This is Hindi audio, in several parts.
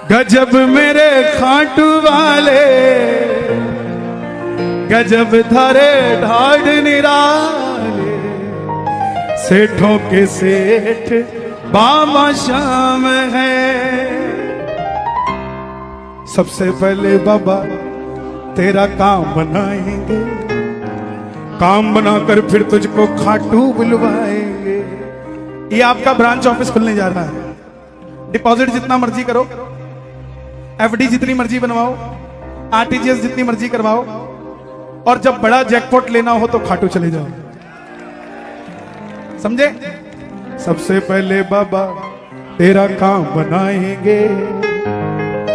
गजब मेरे खाटू वाले, गजब थारे ढाढ़ निराले, सेठों के सेठ बाबा श्याम है। सबसे पहले बाबा तेरा काम बनाएंगे, काम बनाकर फिर तुझको खाटू बुलवाएंगे। ये आपका ब्रांच ऑफिस खुलने जा रहा है। डिपॉजिट जितना मर्जी करो, एफडी जितनी मर्जी बनवाओ, आरटीजीएस जितनी मर्जी करवाओ, और जब बड़ा जैकपॉट लेना हो तो खाटू चले जाओ। समझे? सबसे पहले बाबा तेरा काम बनाएंगे,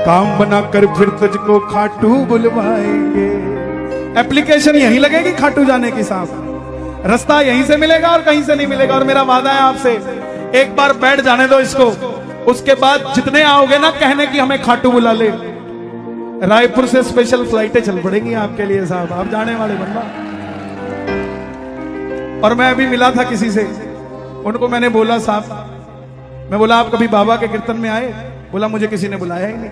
काम बनाकर फिर तुझको खाटू बुलवाएंगे। एप्लीकेशन यहीं लगेगी खाटू जाने की साहब, रास्ता यहीं से मिलेगा और कहीं से नहीं मिलेगा। और मेरा वादा है आपसे, एक बार बैठ जाने दो इसको, उसके बाद जितने आओगे ना कहने की हमें खाटू बुला ले, रायपुर से स्पेशल फ्लाइटें चल पड़ेंगी आपके लिए साहब, आप जाने वाले बंदा। और मैं अभी मिला था किसी से, उनको मैंने बोला साहब, मैं बोला आप कभी बाबा के कीर्तन में आए? बोला मुझे किसी ने बुलाया ही नहीं।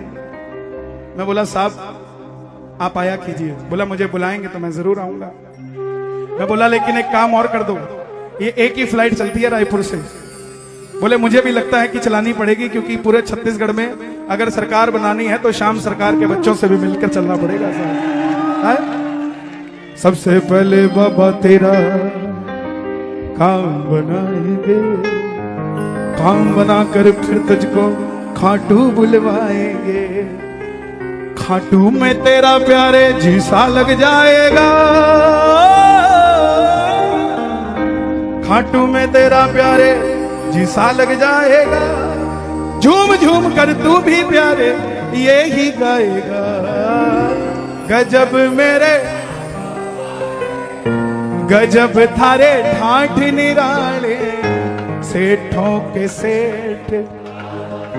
मैं बोला साहब आप आया कीजिए। बोला मुझे बुलाएंगे तो मैं जरूर आऊंगा। मैं बोला लेकिन एक काम और कर दो, ये एक ही फ्लाइट चलती है रायपुर से। बोले मुझे भी लगता है कि चलानी पड़ेगी, क्योंकि पूरे छत्तीसगढ़ में अगर सरकार बनानी है तो शाम सरकार के बच्चों से भी मिलकर चलना पड़ेगा साहब। सबसे पहले बाबा तेरा काम बनाएंगे, काम बनाकर फिर तुझको खाटू बुलवाएंगे। खाटू में तेरा प्यारे जी सा लग जाएगा, खाटू में तेरा प्यारे जी सा लग जाएगा। झूम झूम कर तू भी प्यारे ये ही गाएगा। गजब मेरे गजब थारे ठाठ निराले, सेठों के सेठ।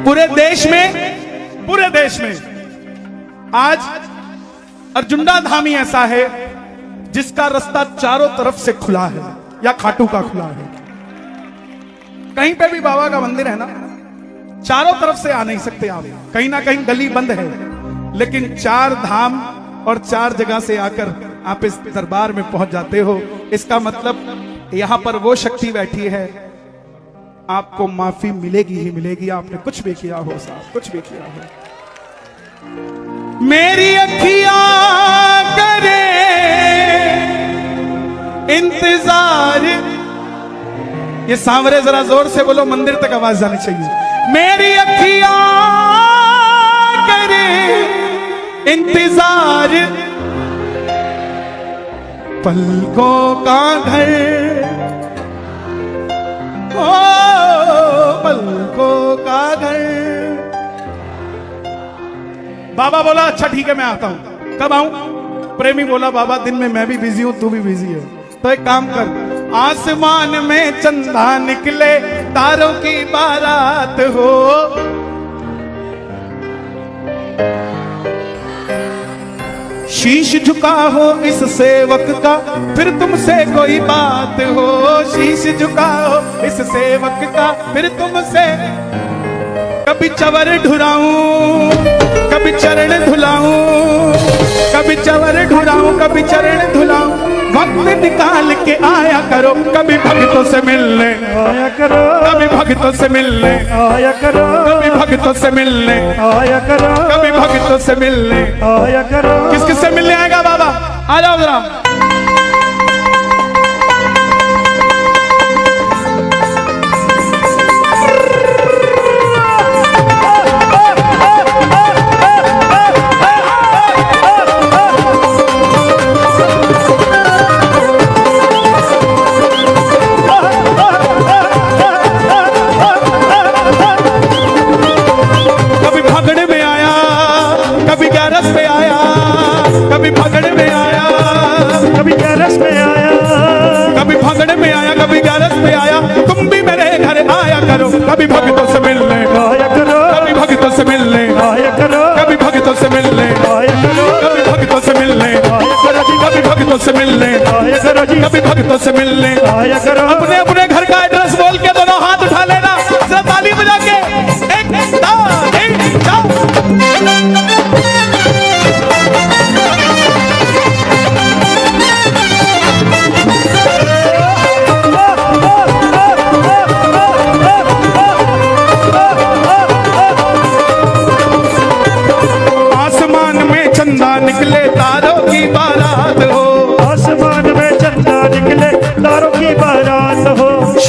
पूरे देश में आज अर्जुंडा धाम ही ऐसा है जिसका रास्ता चारों तरफ से खुला है, या खाटू का खुला है। कहीं पे भी बाबा का मंदिर है ना, चारों तरफ से आ नहीं सकते आप, कहीं ना कहीं गली बंद है, लेकिन चार धाम और चार जगह से आकर आप इस दरबार में पहुंच जाते हो। इसका मतलब यहां पर वो शक्ति बैठी है, आपको माफी मिलेगी ही मिलेगी, आपने कुछ भी किया हो साहब, कुछ भी किया हो। मेरी अखियां करे इंतजार, ये सांवरे जरा जोर से बोलो, मंदिर तक आवाज जानी चाहिए। मेरी अखियां करे इंतजार, पलकों का घर, ओ पलकों का घर। बाबा बोला अच्छा ठीक है मैं आता हूं। कब आऊं? प्रेमी बोला बाबा दिन में मैं भी बिजी हूं, तू भी बिजी है, तो एक काम कर, आसमान में चंदा निकले, तारों की बारात हो, शीश झुका हो इस सेवक का, फिर तुमसे कोई बात हो। शीश झुका हो इस सेवक का, फिर तुमसे कभी चवर ढुराऊं, कभी चरण धुलाऊं, कभी चवर ढुराऊं, कभी चरण धुलाऊं। वक्त निकाल के आया करो, कभी भक्तों से मिलने आया करो, कभी भक्तों से मिलने आया करो, कभी भक्तों से मिलने आया करो, कभी भक्तों से मिलने आया करो। किस किस से मिलने आएगा बाबा? आ जाओ जरा। कभी भगड़ में आया, कभी गैरस में आया, कभी भगड़ में आया, कभी गैरस में आया। तुम भी मेरे घर आया करो, कभी भक्तों से मिलने आया करो, कभी भक्तों से मिलने आया करो, कभी भक्तों से मिलने आया करो, कभी भक्तों से मिलने आया करो, कभी भक्तों से मिलने आया करो, कभी भक्तों से मिलने आया करो। अपने अपने घर का एड्रेस बोल के दोनों हाथ उठा लेना, ताली बजा के। एक, दो, तीन, चार।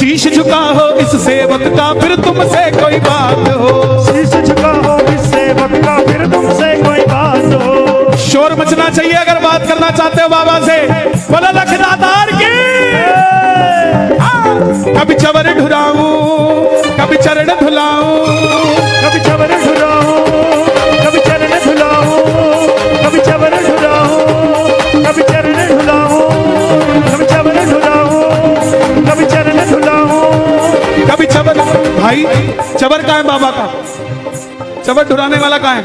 शीश झुका हो इस सेवक का फिर तुमसे कोई बात हो। शीश झुका हो इस सेवक का फिर तुमसे कोई बात हो। शोर मचना चाहिए अगर बात करना चाहते हो बाबा से। बोला लखदातार की। कभी चवर ढुराऊं कभी चरण धुलाऊं, कभी चवर ढुलाऊं कभी चरण धुलाऊं, कभी चवर ढुलाऊं कभी चरण धुलाऊं, कभी चवर ढुलाऊं कभी चरण धुलाऊं। कभी चवर। भाई चवर कहाँ है बाबा का? चवर ढुराने वाला कहाँ है?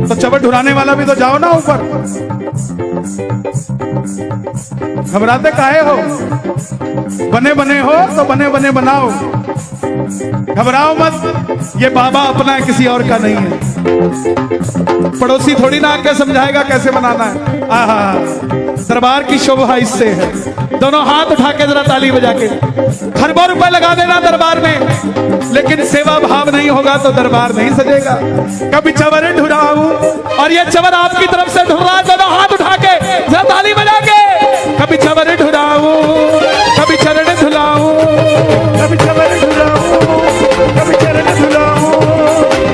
तो चवर ढुराने वाला भी तो जाओ ना ऊपर। घबराते काहे हो? बने बने हो तो बने बने बनाओ, घबराओ मत। ये बाबा अपना है, किसी और का नहीं है। पड़ोसी थोड़ी ना आके समझाएगा कैसे बनाना है। आहा, दरबार की शोभा इससे है। दोनों हाथ उठा के जरा ताली बजा के खरबों रुपए लगा देना दरबार में, लेकिन सेवा भाव नहीं होगा तो दरबार नहीं सजेगा। कभी चवर ढुराऊं, और ये चवर आपकी तरफ से ढुर रहा है, दोनों हाथ उठा के जरा ताली बजा के। कभी चवर ढुराऊं कभी चरण धुलाऊं, कभी चवर ढुलाऊं कभी चरण धुलाऊं,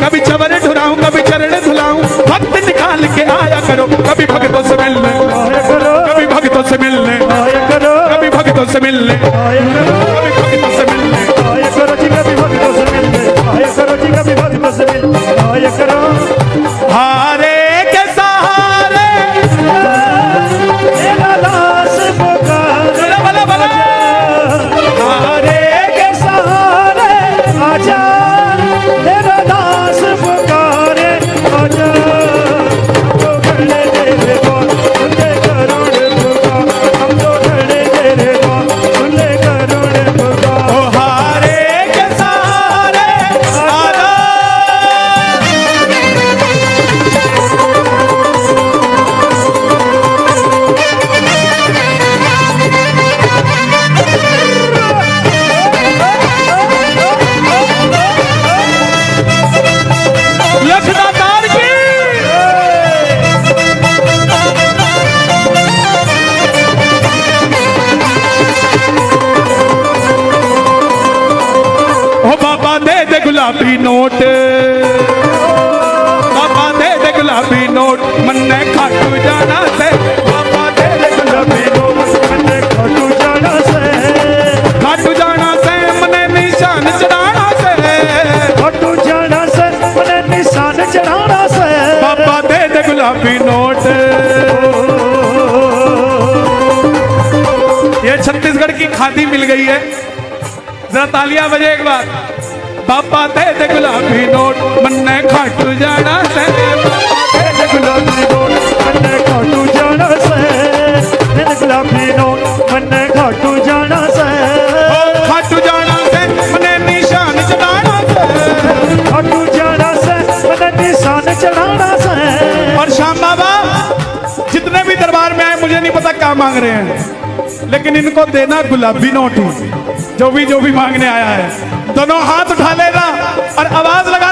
कभी चवर ढुराऊं कभी चरण धुलाऊं। भक्त निकाल के आया करो कभी भक्तों से मिलने, आया करो कभी भक्तों से मिलने, आया करो कभी भक्तों से मिलने, आया करो कभी भक्तों से मिलने। आया करो जी कभी भक्तों से मिलने, आया करो जी कभी भक्तों से मिलने, आया करो। हारे के सहारे मेरा दास पुकारे, बला बला हारे के सहारे आजा, मेरा दास पुकारे आजा। तो खड़े तेरे द्वार सुनले करुण पुकार, हम तो खड़े तेरे द्वार सुनले करुण पुकार। ओ हारे के सहारे आजा। लखदातार की। ओ बाबा दे गुलाबी नोट, बाबा दे गुलाबी नोट, मन्ने खाटू जाना से। बाबा दे गुलाबी नोट, मन्ने खाटू जाना से, खाटू जाना से मन्ने निशान चढ़ाना से। खाटू जाना से मन्ने निशान चढ़ाना से। बाबा दे गुलाबी नोट। ये छत्तीसगढ़ की खादी मिल गई है, जरा तालियां बजे एक बार। बाबा दे गुलाबी नोट, मन्ने खाटू जाना से। दे गुलाबी नोट मन्ने खाटू जाना से, दे गुलाबी नोट मन्ने खाटू जाना से। ओ खाटू जाना से मन्ने निशान चढ़ाना से। खाटू जाना से मन्ने निशान चढ़ाना से। और श्याम बाबा जितने भी दरबार में आए, मुझे नहीं पता क्या मांग रहे हैं, लेकिन इनको देना गुलाबी नोट ही, जो भी मांगने आया है। दोनों हाथ उठा लेना और आवाज लगा